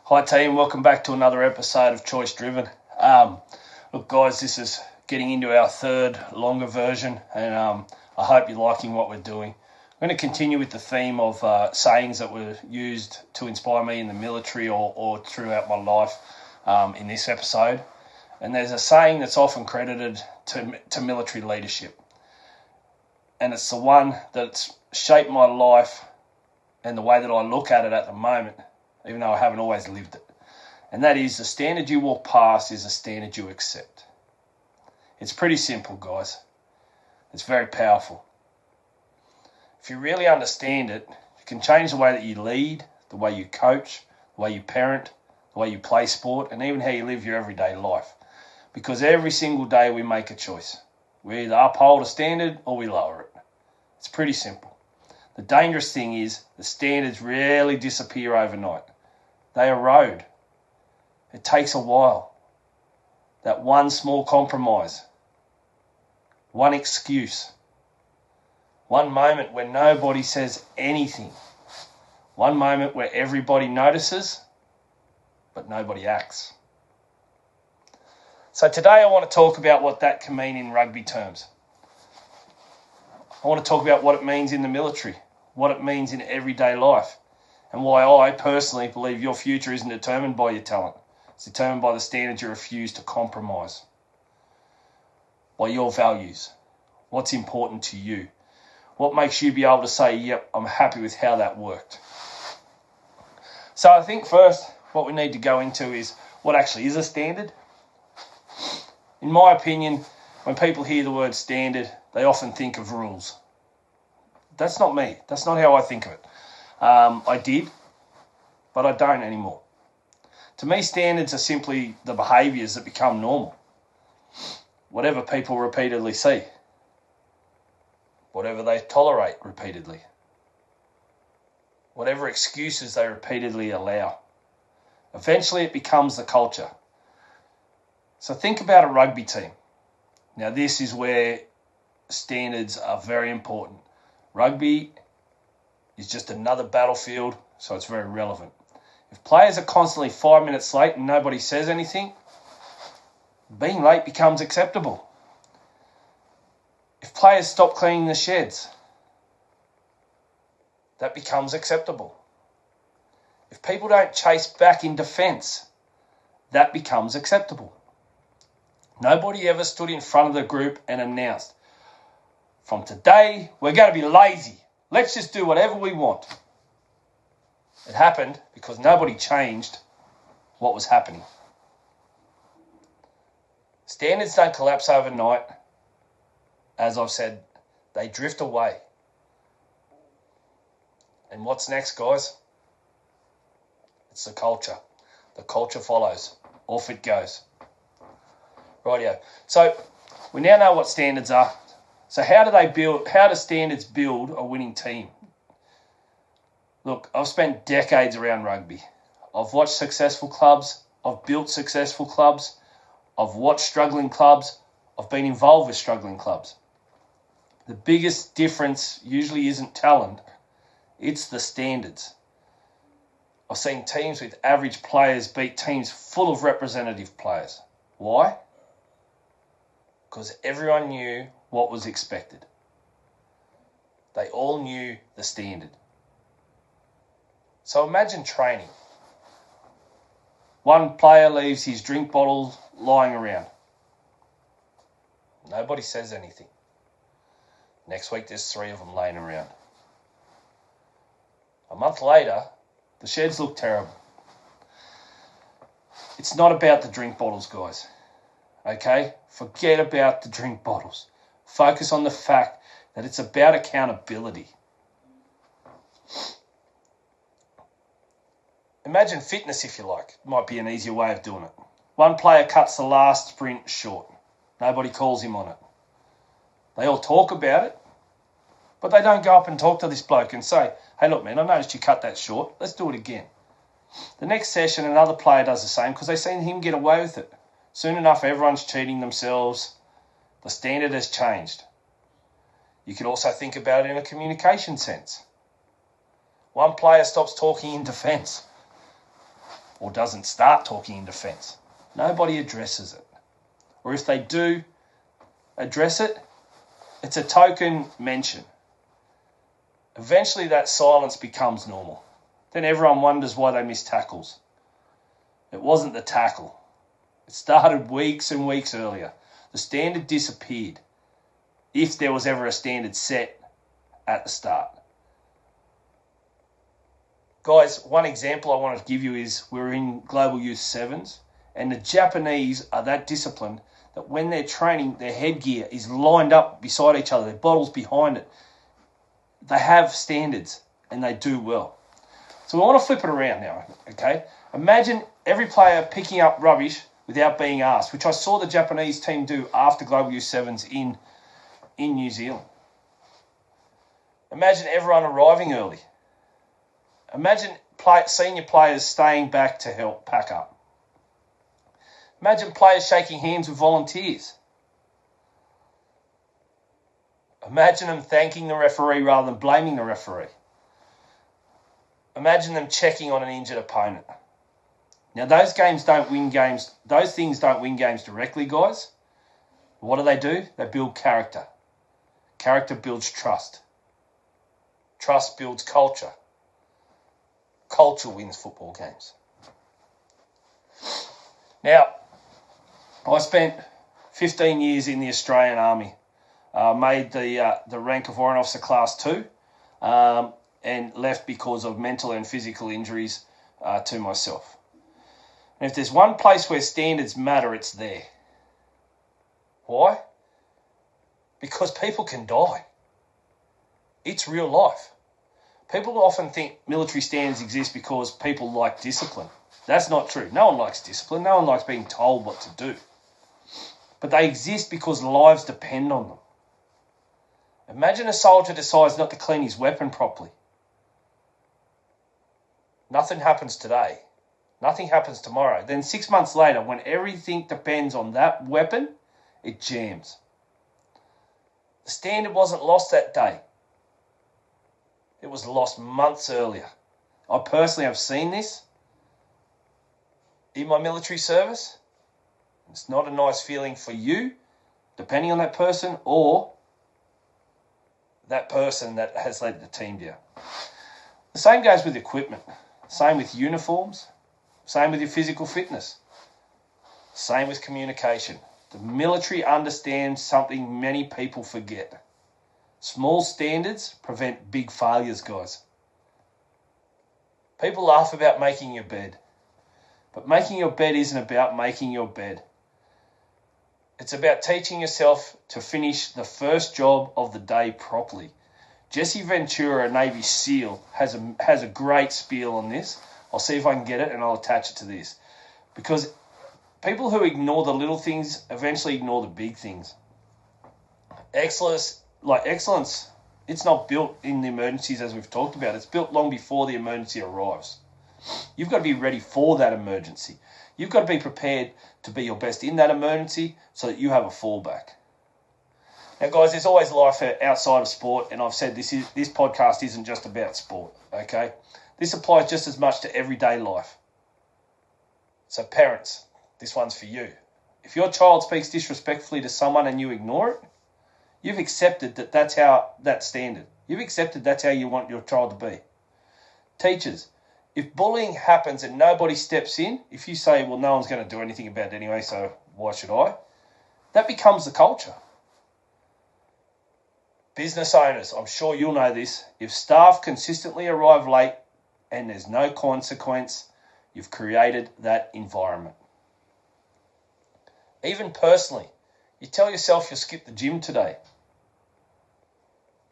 Hi team, welcome back to another episode of Choice Driven. Look guys, this is getting into our third longer version, and I hope you're liking what we're doing. I'm going to continue with the theme of sayings that were used to inspire me in the military or throughout my life in this episode. And there's a saying that's often credited to military leadership. And it's the one that's shaped my life and the way that I look at it at the moment, even though I haven't always lived it. And that is, the standard you walk past is the standard you accept. It's pretty simple, guys. It's very powerful. If you really understand it, you can change the way that you lead, the way you coach, the way you parent, the way you play sport, and even how you live your everyday life. Because every single day we make a choice. We either uphold a standard or we lower it. It's pretty simple. The dangerous thing is the standards rarely disappear overnight. They erode. It takes a while. That one small compromise, one excuse, one moment where nobody says anything, one moment where everybody notices but nobody acts. So today I want to talk about what that can mean in rugby terms. I want to talk about what it means in the military, what it means in everyday life, and why I personally believe your future isn't determined by your talent. It's determined by the standards you refuse to compromise, by your values, what's important to you, what makes you be able to say, yep, I'm happy with how that worked. So I think first what we need to go into is what actually is a standard. In my opinion, when people hear the word standard, they often think of rules. That's not me. That's not how I think of it. I did, but I don't anymore. To me, standards are simply the behaviours that become normal. Whatever people repeatedly see. Whatever they tolerate repeatedly. Whatever excuses they repeatedly allow. Eventually it becomes the culture. So think about a rugby team. Now this is where standards are very important. Rugby is just another battlefield, so it's very relevant. If players are constantly 5 minutes late and nobody says anything, being late becomes acceptable. If players stop cleaning the sheds, that becomes acceptable. If people don't chase back in defence, that becomes acceptable. Nobody ever stood in front of the group and announced, from today, we're going to be lazy. Let's just do whatever we want. It happened because nobody changed what was happening. Standards don't collapse overnight. As I've said, they drift away. And what's next, guys? It's the culture. The culture follows. Off it goes. Rightio. So we now know what standards are. So how do standards build a winning team? Look, I've spent decades around rugby. I've watched successful clubs. I've built successful clubs. I've watched struggling clubs. I've been involved with struggling clubs. The biggest difference usually isn't talent. It's the standards. I've seen teams with average players beat teams full of representative players. Why? Because everyone knew what was expected. They all knew the standard. So imagine training. One player leaves his drink bottle lying around. Nobody says anything. Next week there's 3 of them laying around. A month later, the sheds look terrible. It's not about the drink bottles, guys. Okay? Forget about the drink bottles. Focus on the fact that it's about accountability. Imagine fitness, if you like. It might be an easier way of doing it. One player cuts the last sprint short. Nobody calls him on it. They all talk about it, but they don't go up and talk to this bloke and say, hey, look, man, I noticed you cut that short. Let's do it again. The next session, another player does the same because they've seen him get away with it. Soon enough, everyone's cheating themselves. The standard has changed. You could also think about it in a communication sense. One player stops talking in defence. or doesn't start talking in defence. Nobody addresses it. Or if they do address it, it's a token mention. Eventually that silence becomes normal. Then everyone wonders why they miss tackles. It wasn't the tackle. It started weeks and weeks earlier. The standard disappeared, if there was ever a standard set at the start. Guys, one example I want to give you is we're in Global Youth 7s, and the Japanese are that disciplined that when they're training, their headgear is lined up beside each other, their bottles behind it. They have standards, and they do well. So we want to flip it around now, okay? Imagine every player picking up rubbish without being asked, which I saw the Japanese team do after Global Youth 7s in New Zealand. Imagine everyone arriving early. Imagine senior players staying back to help pack up. Imagine players shaking hands with volunteers. Imagine them thanking the referee rather than blaming the referee. Imagine them checking on an injured opponent. Now, those things don't win games directly, guys. What do? They build character. Character builds trust. Trust builds culture. Culture wins football games. Now, I spent 15 years in the Australian Army. Made the rank of Warrant Officer Class 2 and left because of mental and physical injuries to myself. And if there's one place where standards matter, it's there. Why? Because people can die. It's real life. People often think military standards exist because people like discipline. That's not true. No one likes discipline. No one likes being told what to do. But they exist because lives depend on them. Imagine a soldier decides not to clean his weapon properly. Nothing happens today. Nothing happens tomorrow. Then 6 months later, when everything depends on that weapon, it jams. The standard wasn't lost that day. It was lost months earlier. I personally have seen this in my military service. It's not a nice feeling for you, depending on that person, or that person that has led the team down. The same goes with equipment. Same with uniforms. Same with your physical fitness. Same with communication. The military understands something many people forget. Small standards prevent big failures, guys. People laugh about making your bed. But making your bed isn't about making your bed. It's about teaching yourself to finish the first job of the day properly. Jesse Ventura, a Navy SEAL, has a great spiel on this. I'll see if I can get it and I'll attach it to this. Because people who ignore the little things eventually ignore the big things. Excellence, it's not built in the emergencies as we've talked about. It's built long before the emergency arrives. You've got to be ready for that emergency. You've got to be prepared to be your best in that emergency so that you have a fallback. Now, guys, there's always life outside of sport, and I've said this podcast isn't just about sport, okay? This applies just as much to everyday life. So, parents, this one's for you. If your child speaks disrespectfully to someone and you ignore it, you've accepted that that's standard. You've accepted that's how you want your child to be. Teachers, if bullying happens and nobody steps in, if you say, well, no one's going to do anything about it anyway, so why should I? That becomes the culture. Business owners, I'm sure you'll know this. If staff consistently arrive late and there's no consequence, you've created that environment. Even personally, you tell yourself you'll skip the gym today.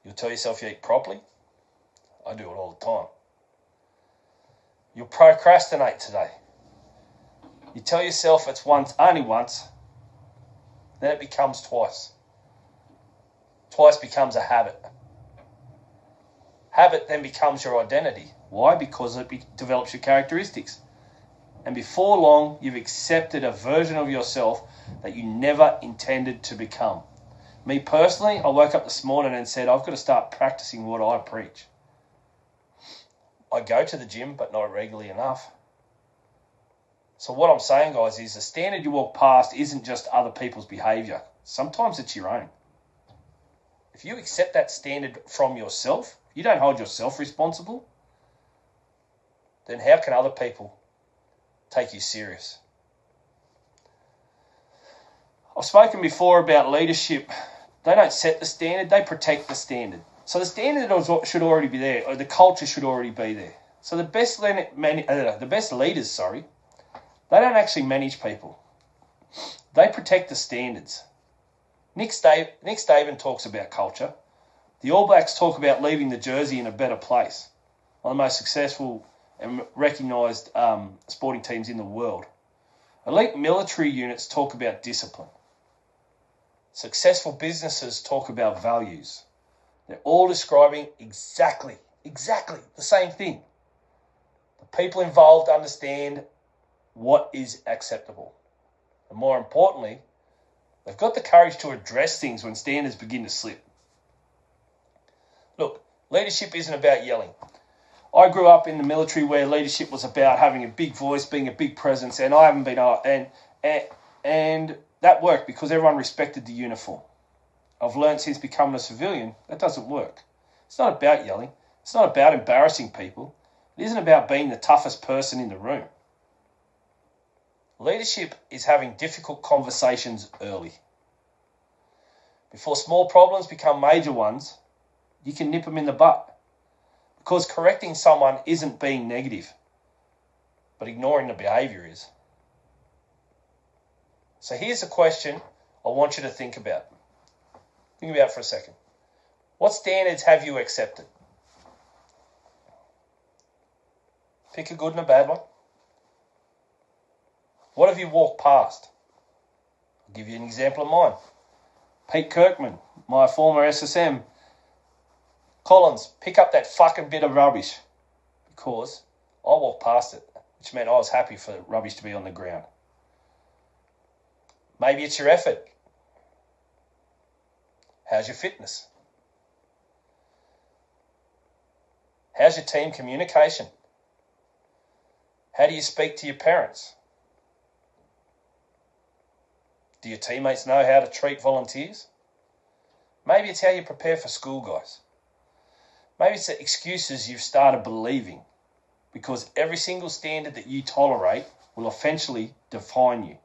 You'll tell yourself you eat properly. I do it all the time. You'll procrastinate today. You tell yourself it's only once, then it becomes twice. Twice becomes a habit. Habit then becomes your identity. Why? Because it develops your characteristics. And before long, you've accepted a version of yourself that you never intended to become. Me personally, I woke up this morning and said, I've got to start practicing what I preach. I go to the gym, but not regularly enough. So what I'm saying, guys, is the standard you walk past isn't just other people's behaviour. Sometimes it's your own. If you accept that standard from yourself, you don't hold yourself responsible, then how can other people take you serious? I've spoken before about leadership. They don't set the standard, they protect the standard. So the standard should already be there, or the culture should already be there. So the best leaders, they don't actually manage people. They protect the standards. Nick Staven talks about culture. The All Blacks talk about leaving the jersey in a better place. One of the most successful and recognised sporting teams in the world. Elite military units talk about discipline. Successful businesses talk about values. They're all describing exactly the same thing. The people involved understand what is acceptable. And more importantly, they've got the courage to address things when standards begin to slip. Look, leadership isn't about yelling. I grew up in the military where leadership was about having a big voice, being a big presence, and I haven't been and that worked because everyone respected the uniform. I've learned since becoming a civilian that doesn't work. It's not about yelling. It's not about embarrassing people. It isn't about being the toughest person in the room. Leadership is having difficult conversations early. Before small problems become major ones, you can nip them in the butt. Because correcting someone isn't being negative, but ignoring the behaviour is. So here's a question I want you to think about. Think about it for a second. What standards have you accepted? Pick a good and a bad one. What have you walked past? I'll give you an example of mine. Pete Kirkman, my former SSM. Collins, pick up that fucking bit of rubbish. Because I walked past it, which meant I was happy for rubbish to be on the ground. Maybe it's your effort. How's your fitness? How's your team communication? How do you speak to your parents? Do your teammates know how to treat volunteers? Maybe it's how you prepare for school, guys. Maybe it's the excuses you've started believing, because every single standard that you tolerate will eventually define you.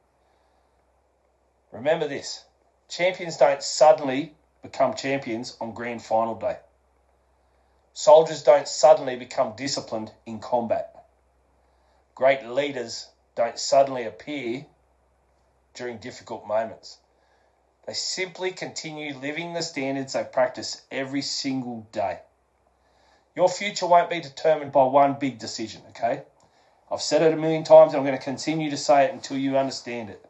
Remember this, champions don't suddenly become champions on grand final day. Soldiers don't suddenly become disciplined in combat. Great leaders don't suddenly appear during difficult moments. They simply continue living the standards they practice every single day. Your future won't be determined by one big decision, okay? I've said it a million times and I'm going to continue to say it until you understand it.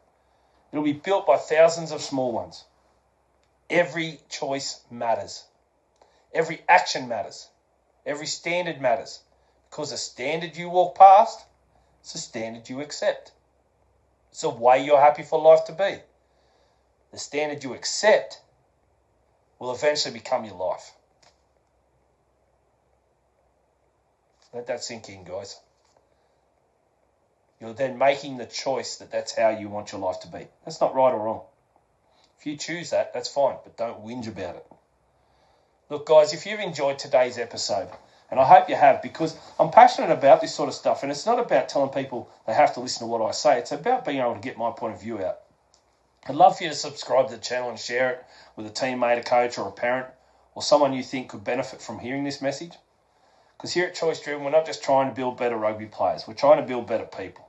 It'll be built by thousands of small ones. Every choice matters. Every action matters. Every standard matters. Because the standard you walk past, it's a standard you accept. It's a way you're happy for life to be. The standard you accept will eventually become your life. Let that sink in, guys. You're then making the choice that that's how you want your life to be. That's not right or wrong. If you choose that, that's fine, but don't whinge about it. Look, guys, if you've enjoyed today's episode, and I hope you have, because I'm passionate about this sort of stuff, and it's not about telling people they have to listen to what I say. It's about being able to get my point of view out. I'd love for you to subscribe to the channel and share it with a teammate, a coach, or a parent, or someone you think could benefit from hearing this message. Because here at Choice Driven, we're not just trying to build better rugby players. We're trying to build better people.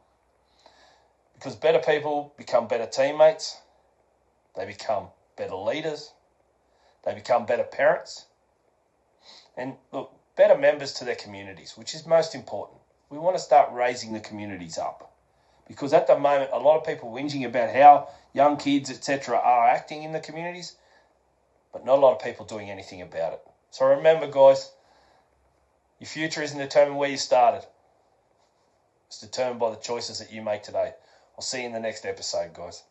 Because better people become better teammates. They become better leaders. They become better parents. And look, better members to their communities, which is most important. We want to start raising the communities up. Because at the moment, a lot of people whinging about how young kids, etc., are acting in the communities, but not a lot of people doing anything about it. So remember, guys, your future isn't determined where you started. It's determined by the choices that you make today. I'll see you in the next episode, guys.